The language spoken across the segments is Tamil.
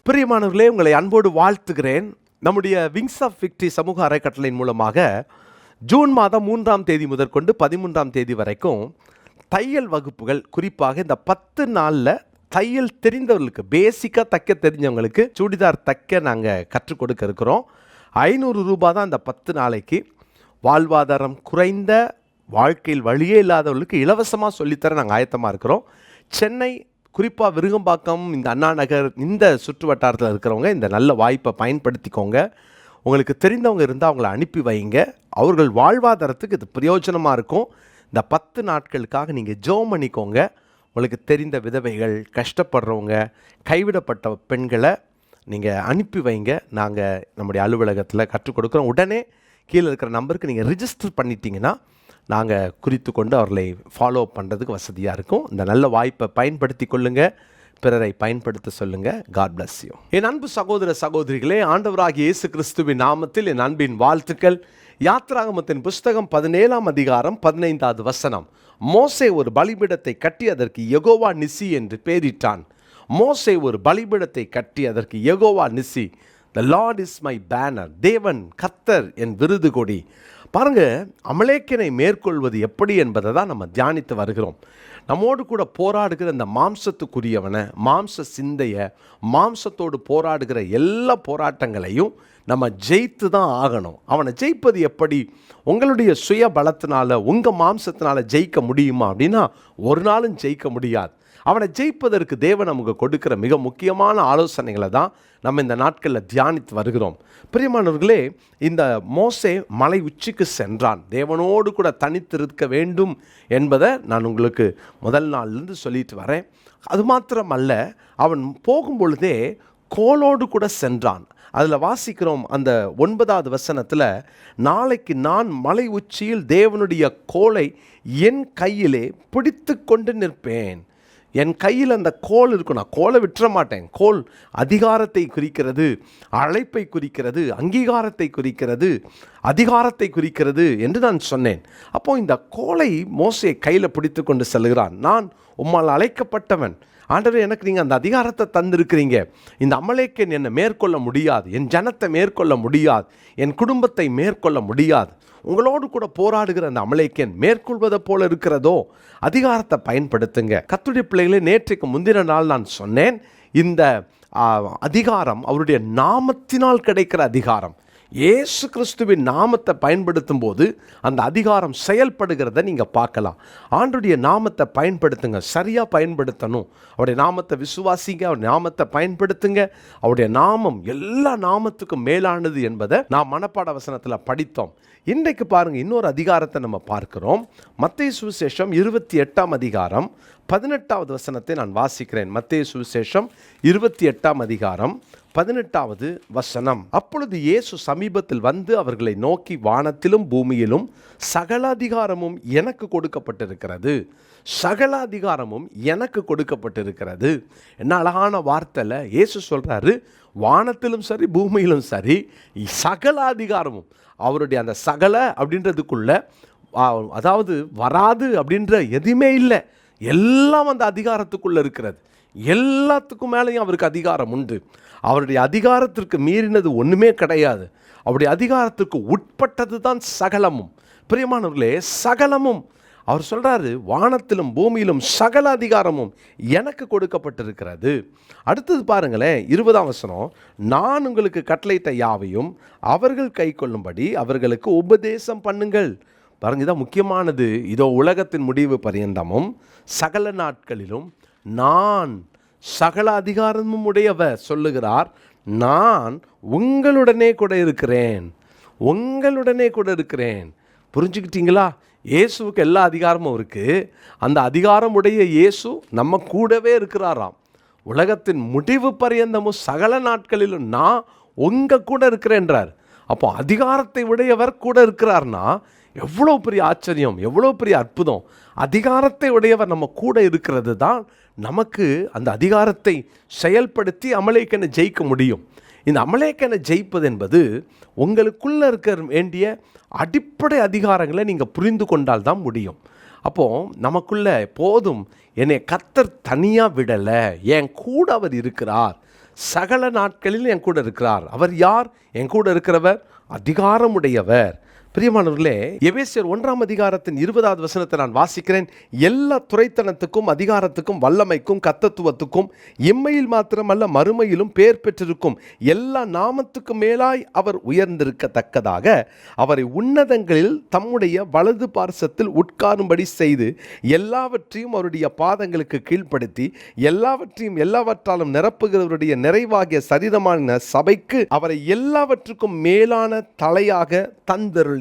பிரியமானவர்களே, உங்களை அன்போடு வாழ்த்துகிறேன். நம்முடைய விங்ஸ் ஆஃப் விக்டரி சமூக அறக்கட்டளையின் மூலமாக ஜூன் மாதம் 3ஆம் தேதி முதற்கொண்டு 13ஆம் தேதி வரைக்கும் தையல் வகுப்புகள், குறிப்பாக இந்த 10 நாளில் தையல் தெரிந்தவர்களுக்கு, பேசிக்காக தைக்க தெரிஞ்சவங்களுக்கு சுடிதார் தைக்க நாங்கள் கற்றுக் கொடுக்க இருக்கிறோம். 500 ரூபாய் தான் இந்த 10 நாளைக்கு. வாழ்வாதாரம் குறைந்த, வாழ்க்கையில் வழியே இல்லாதவர்களுக்கு இலவசமாக சொல்லித்தர நாங்கள் ஆயத்தமாக இருக்கிறோம். சென்னை, குறிப்பாக விருகம்பாக்கம், இந்த அண்ணா நகர், இந்த சுற்று வட்டாரத்தில் இருக்கிறவங்க இந்த நல்ல வாய்ப்பை பயன்படுத்திக்கோங்க. உங்களுக்கு தெரிந்தவங்க இருந்தால் அவங்கள அனுப்பி வைங்க. அவர்கள் வாழ்வாதாரத்துக்கு இது பிரயோஜனமாக இருக்கும். இந்த 10 நாட்களுக்காக நீங்கள் ஜெபம் பண்ணிக்கோங்க. உங்களுக்கு தெரிந்த விதவைகள், கஷ்டப்படுறவங்க, கைவிடப்பட்ட பெண்களை நீங்கள் அனுப்பி வைங்க. நாங்கள் நம்முடைய அலுவலகத்தில் கற்றுக் கொடுக்குறோம். உடனே கீழே இருக்கிற நம்பருக்கு நீங்கள் ரிஜிஸ்டர் பண்ணிட்டீங்கன்னா நாங்கள் குறித்து கொண்டு அவர்களை ஃபாலோ பண்ணுறதுக்கு வசதியாக இருக்கும். இந்த நல்ல வாய்ப்பை பயன்படுத்தி கொள்ளுங்கள், பிறரை பயன்படுத்த சொல்லுங்கள். God bless you. என் அன்பு சகோதர சகோதரிகளே, ஆண்டவராகிய இயேசு கிறிஸ்துவின் நாமத்தில் என் அன்பின் வாழ்த்துக்கள். யாத்திராகமத்தின் புஸ்தகம் 17ஆம் அதிகாரம் 15வது வசனம். மோசே ஒரு பலிபீடத்தை கட்டி அதற்கு யெகோவா நிசி என்று பெயரிட்டான். மோசே ஒரு பலிபீடத்தை கட்டி அதற்கு யெகோவா நிசி, த லார்ட் இஸ் மை பேனர், தேவன் கர்த்தர் என் விருது கொடி. பாருங்க, அமலேக்கினை மேற்கொள்வது எப்படி என்பதை தான் நம்ம தியானித்து வருகிறோம். நம்மோடு கூட போராடுகிற இந்த மாம்சத்துக்குரியவனை, மாம்ச சிந்தையை, மாம்சத்தோடு போராடுகிற எல்லா போராட்டங்களையும் நம்ம ஜெயித்து தான் ஆகணும். அவனை ஜெயிப்பது எப்படி? உங்களுடைய சுய பலத்தினால, உங்கள் மாம்சத்தினால ஜெயிக்க முடியுமா அப்படின்னா ஒரு நாளும் ஜெயிக்க முடியாது. அவனை ஜெயிப்பதற்கு தேவன் நமக்கு கொடுக்கிற மிக முக்கியமான ஆலோசனைகளை தான் நம்ம இந்த நாட்களில் தியானித்து வருகிறோம். பிரியமானவர்களே, இந்த மோசே மலை உச்சிக்கு சென்றான். தேவனோடு கூட தனித்திருக்க வேண்டும் என்பதை நான் உங்களுக்கு முதல் நாள்லேருந்து சொல்லிட்டு வரேன். அது மாத்திரமல்ல, அவன் போகும்பொழுதே கோலோடு கூட சென்றான். அதில் வாசிக்கிறோம் அந்த 9வது வசனத்தில், நாளைக்கு நான் மலை உச்சியில் தேவனுடைய கோலை என் கையிலே பிடித்து கொண்டு நிற்பேன். என் கையில் அந்த கோல் இருக்கும், நான் கோலை விட்டுற மாட்டேன். கோல் அதிகாரத்தை குறிக்கிறது, அழைப்பை குறிக்கிறது, அங்கீகாரத்தை குறிக்கிறது, அதிகாரத்தை குறிக்கிறது என்று நான் சொன்னேன். அப்போது இந்த கோலை மோசே கையில் பிடித்து கொண்டு செல்கிறான். நான் உம்மால் அழைக்கப்பட்டவன் ஆண்டவரே, எனக்கு நீங்கள் அந்த அதிகாரத்தை தந்திருக்கிறீங்க. இந்த அமலேக்கன் என்னை மேற்கொள்ள முடியாது, என் ஜனத்தை மேற்கொள்ள முடியாது, என் குடும்பத்தை மேற்கொள்ள முடியாது. உங்களோடு கூட போராடுகிற அந்த அமலேக்கன் மேற்கொள்வதை போல இருக்கிறதோ, அதிகாரத்தை பயன்படுத்துங்க. கர்த்தருடைய பிள்ளைகளே, நேற்றைக்கு முந்தின நாள் நான் சொன்னேன், இந்த அதிகாரம் அவருடைய நாமத்தினால் கிடைக்கிற அதிகாரம். இயேசு கிறிஸ்துவின் நாமத்தை பயன்படுத்தும் போது அந்த அதிகாரம் செயல்படுகிறத நீங்கள் பார்க்கலாம். ஆண்டவருடைய நாமத்தை பயன்படுத்துங்க, சரியாக பயன்படுத்தணும். அவருடைய நாமத்தை விசுவாசிங்க, அவருடைய நாமத்தை பயன்படுத்துங்க. அவருடைய நாமம் எல்லா நாமத்துக்கும் மேலானது என்பதை நாம் மனப்பாட வசனத்தில் படித்தோம். இன்றைக்கு பாருங்கள், இன்னொரு அதிகாரத்தை நம்ம பார்க்கிறோம். மத்தேயு சுவிசேஷம் 28ஆம் அதிகாரம் 18வது வசனத்தை நான் வாசிக்கிறேன். மத்தேயு சுவிசேஷம் 28ஆம் அதிகாரம் 18வது வசனம். அப்பொழுது இயேசு சமீபத்தில் வந்து அவர்களை நோக்கி, வானத்திலும் பூமியிலும் சகல அதிகாரமும் எனக்கு கொடுக்கப்பட்டிருக்கிறது, சகல அதிகாரமும் எனக்கு கொடுக்கப்பட்டிருக்கிறது. என்ன அழகான வார்த்தையில் இயேசு சொல்கிறாரு, வானத்திலும் சரி பூமியிலும் சரி சகல அதிகாரமும். அவருடைய அந்த சகல அப்படின்றதுக்குள்ள, அதாவது வராது அப்படின்ற எதுவுமே இல்லை, எல்லாம் அந்த அதிகாரத்துக்குள்ளே இருக்கிறது. எல்லாத்துக்கும் மேலேயும் அவருக்கு அதிகாரம் உண்டு. அவருடைய அதிகாரத்திற்கு மீறினது ஒன்றுமே கிடையாது. அவருடைய அதிகாரத்திற்கு உட்பட்டது தான் சகலமும். பிரியமானவர்களே, சகலமும் அவர் சொல்கிறாரு, வானத்திலும் பூமியிலும் சகல அதிகாரமும் எனக்கு கொடுக்கப்பட்டிருக்கிறது. அடுத்தது பாருங்களேன், 20ஆம் வசனம். நான் உங்களுக்கு கட்டளையிட்ட யாவையும் அவர்கள் கை கொள்ளும்படி அவர்களுக்கு உபதேசம் பண்ணுங்கள். பாருங்க, இதான் முக்கியமானது. இதோ உலகத்தின் முடிவு பரியந்தமும் சகல நாட்களிலும் நான், சகல அதிகாரமும் உடையவர் சொல்லுகிறார், நான் உங்களுடனே கூட இருக்கிறேன், உங்களுடனே கூட இருக்கிறேன். புரிஞ்சுக்கிட்டீங்களா? இயேசுவுக்கு எல்லா அதிகாரமும் இருக்குது. அந்த அதிகாரம் உடைய இயேசு நம்ம கூடவே இருக்கிறாராம். உலகத்தின் முடிவு பரியந்தமும் சகல நாட்களிலும் நான் உங்கள் கூட இருக்கிறேன்றார். அப்போ அதிகாரத்தை உடையவர் கூட இருக்கிறார்னா எவ்வளோ பெரிய ஆச்சரியம், எவ்வளோ பெரிய அற்புதம். அதிகாரத்தை உடையவர் நம்ம கூட இருக்கிறது தான் நமக்கு அந்த அதிகாரத்தை செயல்படுத்தி அமலேக்கனை ஜெயிக்க முடியும். இந்த அமலேக்கனை ஜெயிப்பது என்பது உங்களுக்குள்ளே இருக்க வேண்டிய அடிப்படை அதிகாரங்களை நீங்கள் புரிந்து கொண்டால் தான் முடியும். அப்போது நமக்குள்ளே போதும், என்னை கர்த்தர் தனியாக விடலை, என் கூட அவர் இருக்கிறார், சகல நாட்களில் என் கூட இருக்கிறார். அவர் யார்? என் கூட இருக்கிறவர் அதிகாரமுடையவர். பிரியமானவர்களே, எபேசியர் 1:20 நான் வாசிக்கிறேன். எல்லா துரைத்தனத்துக்கும் அதிகாரத்துக்கும் வல்லமைக்கும் கர்த்தத்துவத்துக்கும் இம்மையில் மாத்திரமல்ல மறுமையிலும் பேர் பெற்றிருக்கும் எல்லா நாமத்துக்கும் மேலாய் அவர் உயர்ந்திருக்கத்தக்கதாக அவரை உன்னதங்களில் தம்முடைய வலது பார்சத்தில் உட்காரும்படி செய்து எல்லாவற்றையும் அவருடைய பாதங்களுக்கு கீழ்ப்படுத்தி எல்லாவற்றையும் எல்லாவற்றாலும் நிரப்புகிறவருடைய நிறைவாகிய சரீரமான சபைக்கு அவரை எல்லாவற்றுக்கும் மேலான தலையாக தந்தருளி.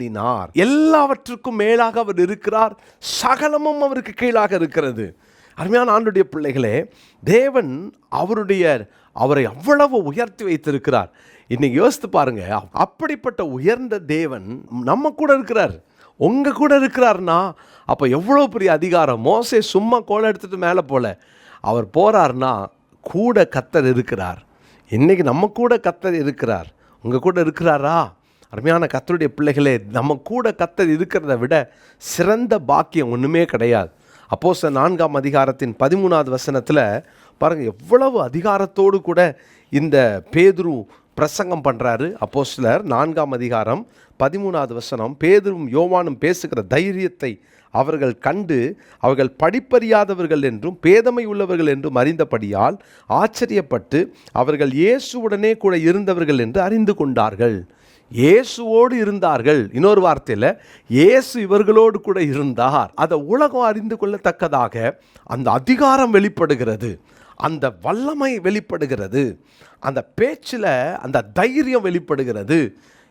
எல்லாவற்றுக்கும் மேலாக அவர் இருக்கிறார். சகலமும் அவருக்கு கீழாக இருக்கிறது. அருமையான ஆண்டுடைய பிள்ளைகளே, தேவன் அவரை அவ்வளவு உயர்த்தி வைத்திருக்கிறார். இன்னைக்கு யோசித்து பாருங்க, அப்படிப்பட்ட உயர்ந்த தேவன் நம்ம கூட இருக்கிறார், உங்க கூட இருக்கிறார்னா அப்ப எவ்வளவு பெரிய அதிகாரம். மோசே சும்மா கோலை எடுத்துட்டு மேலே போல, அவர் போறார்னா கூட கர்த்தர் இருக்கிறார். இன்னைக்கு நம்ம கூட கர்த்தர் இருக்கிறார். உங்க கூட இருக்கிறாரா? அருமையான கர்த்தருடைய பிள்ளைகளே, நம்ம கூட கர்த்தர் இருக்கிறத விட சிறந்த பாக்கியம் ஒன்றுமே கிடையாது. அப்போஸ்தலர் 4:13 பாருங்கள், எவ்வளவு அதிகாரத்தோடு கூட இந்த பேதுரு பிரசங்கம் பண்ணுறாரு. அப்போஸ்தலர் 4:13 பேதுரும் யோவானும் பேசுகிற தைரியத்தை அவர்கள் கண்டு அவர்கள் படிப்பறியாதவர்கள் என்றும் பேதமை உள்ளவர்கள் என்றும் அறிந்தபடியால் ஆச்சரியப்பட்டு அவர்கள் இயேசுவுடனே கூட இருந்தவர்கள் என்று அறிந்து கொண்டார்கள். இயேசுவோடு இருந்தார்கள். இன்னொரு வார்த்தையில், இயேசு இவர்களோடு கூட இருந்தார். அதை உலகம் அறிந்து கொள்ளத்தக்கதாக அந்த அதிகாரம் வெளிப்படுகிறது, அந்த வல்லமை வெளிப்படுகிறது, அந்த பேச்சில் அந்த தைரியம் வெளிப்படுகிறது.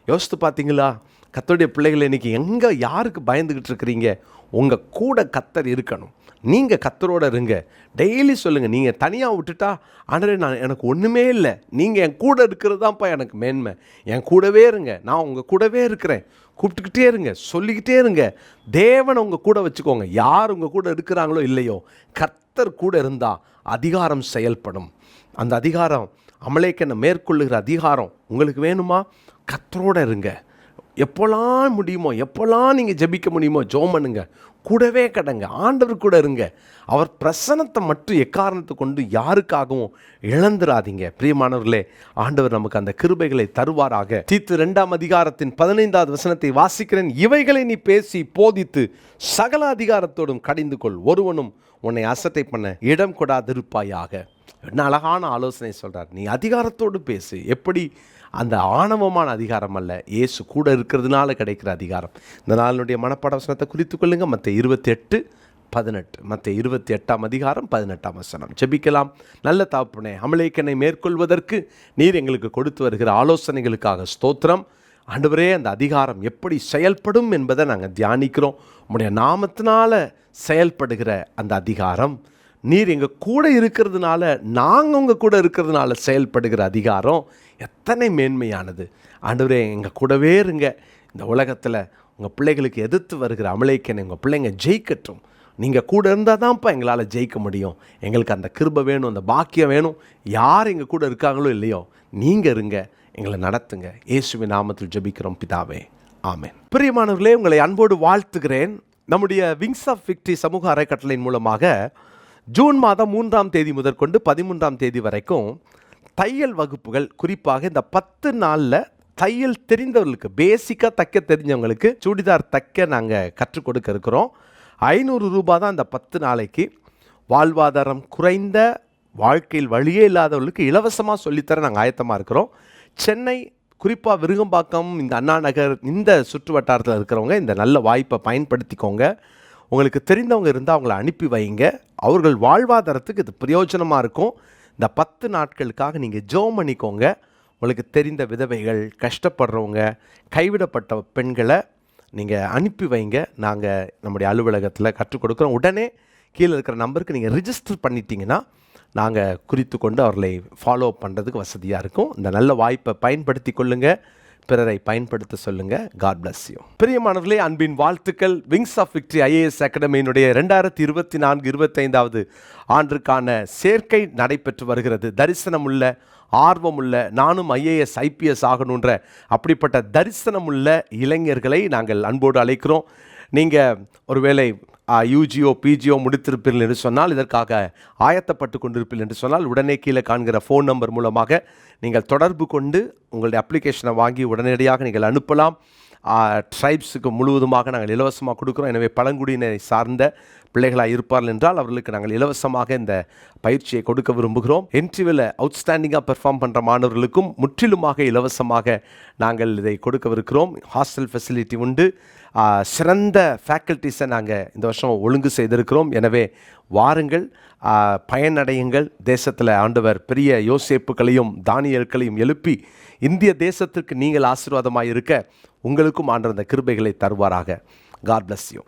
யோசித்து பார்த்தீங்களா? கர்த்தருடைய பிள்ளைகளை இன்னைக்கு எங்கே யாருக்கு பயந்துக்கிட்டு இருக்கிறீங்க? உங்கள் கூட கர்த்தர் இருக்கணும். நீங்கள் கர்த்தரோடு இருங்க. டெய்லி சொல்லுங்கள். நீங்கள் தனியாக விட்டுட்டா, ஆண்டவரே எனக்கு ஒன்றுமே இல்லை, நீங்கள் என் கூட இருக்கிறது தான்ப்பா எனக்கு மேன்மை, என் கூடவே இருங்க, நான் உங்கள் கூடவே இருக்கிறேன், கூப்பிட்டுக்கிட்டே இருங்க, சொல்லிக்கிட்டே இருங்க. தேவனை உங்கள் கூட வச்சுக்கோங்க. யார் உங்கள் கூட இருக்கிறாங்களோ இல்லையோ, கர்த்தர் கூட இருந்தால் அதிகாரம் செயல்படும். அந்த அதிகாரம், அமலேக்கனை மேற்கொள்ளுகிற அதிகாரம் உங்களுக்கு வேணுமா? கர்த்தரோடு இருங்க. எப்போல்லாம் முடியுமோ, எப்போல்லாம் நீங்கள் ஜெபிக்க முடியுமோ ஜெபம் பண்ணுங்க, கூடவே கடங்க, ஆண்டவர் கூட இருங்க. அவர் பிரசன்னத்தை மட்டும் எக்காரணத்தை கொண்டு யாருக்காகவும் இழந்துராதீங்க. பிரியமானவர்களே, ஆண்டவர் நமக்கு அந்த கிருபைகளை தருவாராக. தீத்து 2:15 வாசிக்கிறேன். இவைகளை நீ பேசி போதித்து சகல அதிகாரத்தோடும் கடிந்து கொள், ஒருவனும் உன்னை அசட்டை பண்ண இடம் கொடாதிருப்பாயாக. என்ன அழகான ஆலோசனை சொல்கிறார். நீ அதிகாரத்தோடு பேசு. எப்படி? அந்த ஆணவமான அதிகாரம் அல்ல, இயேசு கூட இருக்கிறதுனால கிடைக்கிற அதிகாரம். இந்த நாளினுடைய மனப்பாட வசனத்தை குறித்து கொள்ளுங்க. மத்தேயு 28:18. மத்தேயு 28:18. ஜெபிக்கலாம். நல்ல தகப்பனே, அமலேக்கனை மேற்கொள்வதற்கு நீர் எங்களுக்கு கொடுத்து வருகிற ஆலோசனைகளுக்காக ஸ்தோத்திரம். ஆண்டவரே, அந்த அதிகாரம் எப்படி செயல்படும் என்பதை நாங்கள் தியானிக்கிறோம். உம்முடைய நாமத்தினால செயல்படுகிற அந்த அதிகாரம், நீர் எங்கள் கூட இருக்கிறதுனால, நாங்கள் உங்கள் கூட இருக்கிறதுனால செயல்படுகிற அதிகாரம் எத்தனை மேன்மையானது. ஆண்டவரே, எங்கள் கூடவே இருங்க. இந்த உலகத்தில் உங்கள் பிள்ளைகளுக்கு எதிர்த்து வருகிற அமலேக்கனை உங்கள் பிள்ளைங்க ஜெயிக்கட்டும். நீங்கள் கூட இருந்தால் தான்ப்பா எங்களால் ஜெயிக்க முடியும். எங்களுக்கு அந்த கிருபை வேணும், அந்த பாக்கியம் வேணும். யார் எங்கள் கூட இருக்காங்களோ இல்லையோ, நீங்கள் இருங்க, எங்களை நடத்துங்க. இயேசுவின் நாமத்தில் ஜெபிக்கிறோம் பிதாவே, ஆமென். பிரியமானவர்களே, உங்களை அன்போடு வாழ்த்துகிறேன். நம்முடைய விங்ஸ் ஆஃப் விக்டரி சமூக அறக்கட்டளையின் மூலமாக ஜூன் மாதம் 3 முதற்கொண்டு 13 வரைக்கும் தையல் வகுப்புகள், குறிப்பாக இந்த 10 நாளில் தையல் தெரிந்தவர்களுக்கு, பேசிக்காக தைக்க தெரிஞ்சவங்களுக்கு சுடிதார் தைக்க நாங்கள் கற்றுக் கொடுக்க இருக்கிறோம். 500 ரூபாய் தான் இந்த 10 நாளைக்கு. வாழ்வாதாரம் குறைந்த, வாழ்க்கையில் வழியே இல்லாதவர்களுக்கு இலவசமாக சொல்லித்தர நாங்கள் ஆயத்தமாக இருக்கிறோம். சென்னை, குறிப்பாக விருகம்பாக்கம், இந்த அண்ணா நகர், இந்த சுற்று வட்டாரத்தில் இருக்கிறவங்க இந்த நல்ல வாய்ப்பை பயன்படுத்திக்கோங்க. உங்களுக்கு தெரிந்தவங்க இருந்தால் அவங்கள அனுப்பி வைங்க. அவர்கள் வாழ்வாதாரத்துக்கு இது பிரயோஜனமாக இருக்கும். இந்த 10 நாட்களுக்காக நீங்கள் ஜெபம் பண்ணிக்கோங்க. உங்களுக்கு தெரிந்த விதவைகள், கஷ்டப்படுறவங்க, கைவிடப்பட்ட பெண்களை நீங்கள் அனுப்பி வைங்க. நாங்கள் நம்முடைய அலுவலகத்தில் கற்றுக் கொடுக்குறோம். உடனே கீழே இருக்கிற நம்பருக்கு நீங்கள் ரிஜிஸ்டர் பண்ணிட்டீங்கன்னா நாங்கள் குறித்து கொண்டு அவர்களை ஃபாலோ பண்ணுறதுக்கு வசதியாக இருக்கும். இந்த நல்ல வாய்ப்பை பயன்படுத்தி கொள்ளுங்கள், பிறரை பயன்படுத்த சொல்லுங்கள். God bless you. பிரியமானவர்களே, அன்பின் வாழ்த்துக்கள். விங்ஸ் ஆஃப் விக்டரி IAS அகாடமியினுடைய 2024-25 ஆண்டிற்கான சேர்க்கை நடைபெற்று வருகிறது. தரிசனமுள்ள, ஆர்வமுள்ள, நானும் IAS IPS ஆகணுன்ற அப்படிப்பட்ட தரிசனமுள்ள இளைஞர்களை நாங்கள் அன்போடு அழைக்கிறோம். நீங்கள் ஒருவேளை யூஜிஓ பிஜிஓ முடித்திருப்பீர்கள் என்று சொன்னால், இதற்காக ஆயத்தப்பட்டு கொண்டிருப்பீர்கள் என்று சொன்னால், உடனே கீழே காண்கிற ஃபோன் நம்பர் மூலமாக நீங்கள் தொடர்பு கொண்டு உங்களுடைய அப்ளிகேஷனை வாங்கி உடனடியாக நீங்கள் அனுப்பலாம். ட்ரைப்ஸுக்கு முழுவதுமாக நாங்கள் இலவசமாக கொடுக்குறோம். எனவே பழங்குடியினரை சார்ந்த பிள்ளைகளாக இருப்பார்கள் என்றால் அவர்களுக்கு நாங்கள் இலவசமாக இந்த பயிற்சியை கொடுக்க விரும்புகிறோம். என்ட்ரிவில் அவுட்ஸ்டாண்டிங்காக பெர்ஃபார்ம் பண்ணுற மாணவர்களுக்கும் முற்றிலுமாக இலவசமாக நாங்கள் இதை கொடுக்கவிருக்கிறோம். ஹாஸ்டல் ஃபெசிலிட்டி உண்டு. சிறந்த ஃபேக்கல்ட்டிஸை நாங்கள் இந்த வருஷம் ஒழுங்கு செய்திருக்கிறோம். எனவே வாருங்கள், பயனடையுங்கள். தேசத்தில் ஆண்டவர் பெரிய யோசேப்புகளையும் தானியேல்களையும் எழுப்பி இந்திய தேசத்திற்கு நீங்கள் ஆசீர்வாதமாக இருக்க உங்களுக்கும் ஆண்டவர் அந்த கிருபைகளை தருவாராக. God bless you.